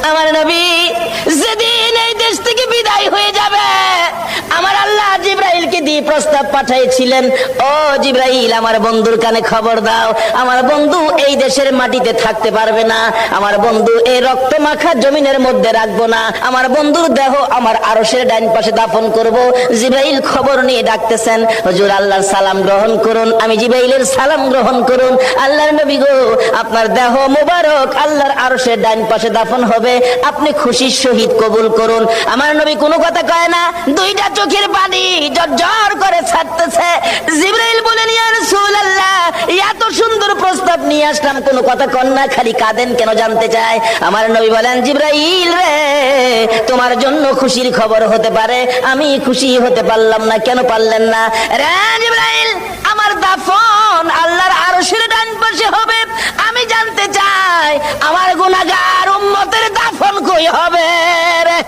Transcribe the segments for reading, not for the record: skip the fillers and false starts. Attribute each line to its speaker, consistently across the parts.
Speaker 1: আমার নবী যেদিন এই দেশ থেকে বিদায় হয়ে যাবে, আমার আল্লাহ জিবরাইলকে দিয়ে প্রস্তাব পাঠিয়েছিলেন, ও জিবরাইল, আমার বন্ধুর কানে খবর দাও, আমার বন্ধু এই দেশের মাটিতে থাকতে পারবে না, আমার বন্ধু এই রক্ত মাখা জমিনের মধ্যে রাখবো না, আমার বন্ধুর দেহ আমার আরশের ডাইন পাশে দাফন করব। জিবরাইল খবর নিয়ে ডাকতেছেন, হুজুর আল্লাহর সালাম গ্রহণ করুন। আমি জিবরাইলের সালাম গ্রহণ করুন। আল্লাহর নবী গো, আপনার দেহ মুবারক আল্লাহর আরশের ডাইন পাশে দাফন হবে, আপনি খুশির সহিত কবুল করুন। আমার নবী কোনো কথা কয় না, দুইটা চোখের পানি ঝরঝর করে ছাড়তেছে। জিবরাইল বলেন, ইয়া রাসূলুল্লাহ, এত সুন্দর প্রস্তাব নিয়ে আসলাম, কোনো কথা কন না, খালি কাঁদেন কেন জানতে চায়। আমার নবী বলেন, জিবরাইল রে, তোমার জন্য খুশির খবর হতে পারে, আমি খুশি হতে পারলাম না। কেন পারলেন না? রে জিবরাইল, আমার দাফন আল্লাহর আরশের ডান পাশে হবে, আমি জানতে চাই আমার গুনাহগার উম্মতের দাফন কই হবে রে?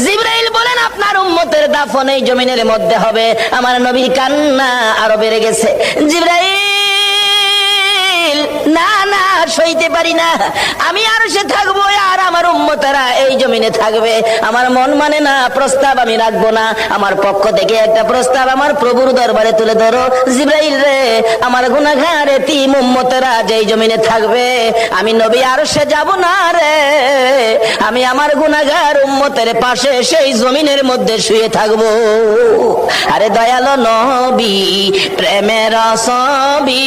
Speaker 1: জিবরাইল বলেন, আপনার উম্মতের দাফন এই জমিনের মধ্যে হবে। আমার নবীর কান্না আরো বেড়ে গেছে। জিবরাইল, না না, সইতে পারি না, আমি আর সে থাকবো আর আমার উম্মতেরা এই জমিনে থাকবে। আমার মন মানে না, প্রস্তাব আমি রাখবো না। আমার পক্ষ থেকে একটা প্রস্তাব আমার প্রভুর দরবারে তুলে ধরো। জিবরাইল রে, আমার গুনাহগার এতিম উম্মতেরা যেই জমিনে থাকবে, আমি নবী আর সে যাব না রে, আমি আমার গুনাহগার উম্মতের পাশে সেই জমিনের মধ্যে শুয়ে থাকবো। আরে দয়ালো নবী, প্রেমের ছবি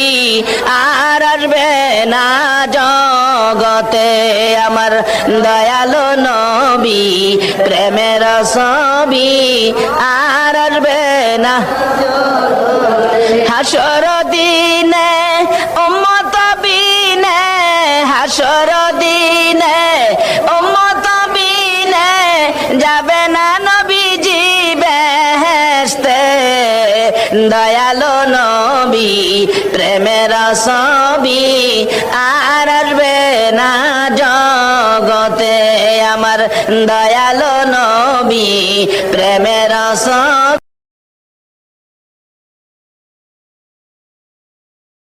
Speaker 1: আর আসবে না জগতে, আমার দয়ালো নবী, প্রেমের ছবি আর আসবে না। হাসর দিনে উম্মত বিনে, হাসর দিনে উম্মত বিনে যাবে না নবীজি বেহেশতে। দয়ালো নবী, প্রেমের ছবি আর আসবে না জগতে, আমার দয়ালো নবী, প্রেমের ছবি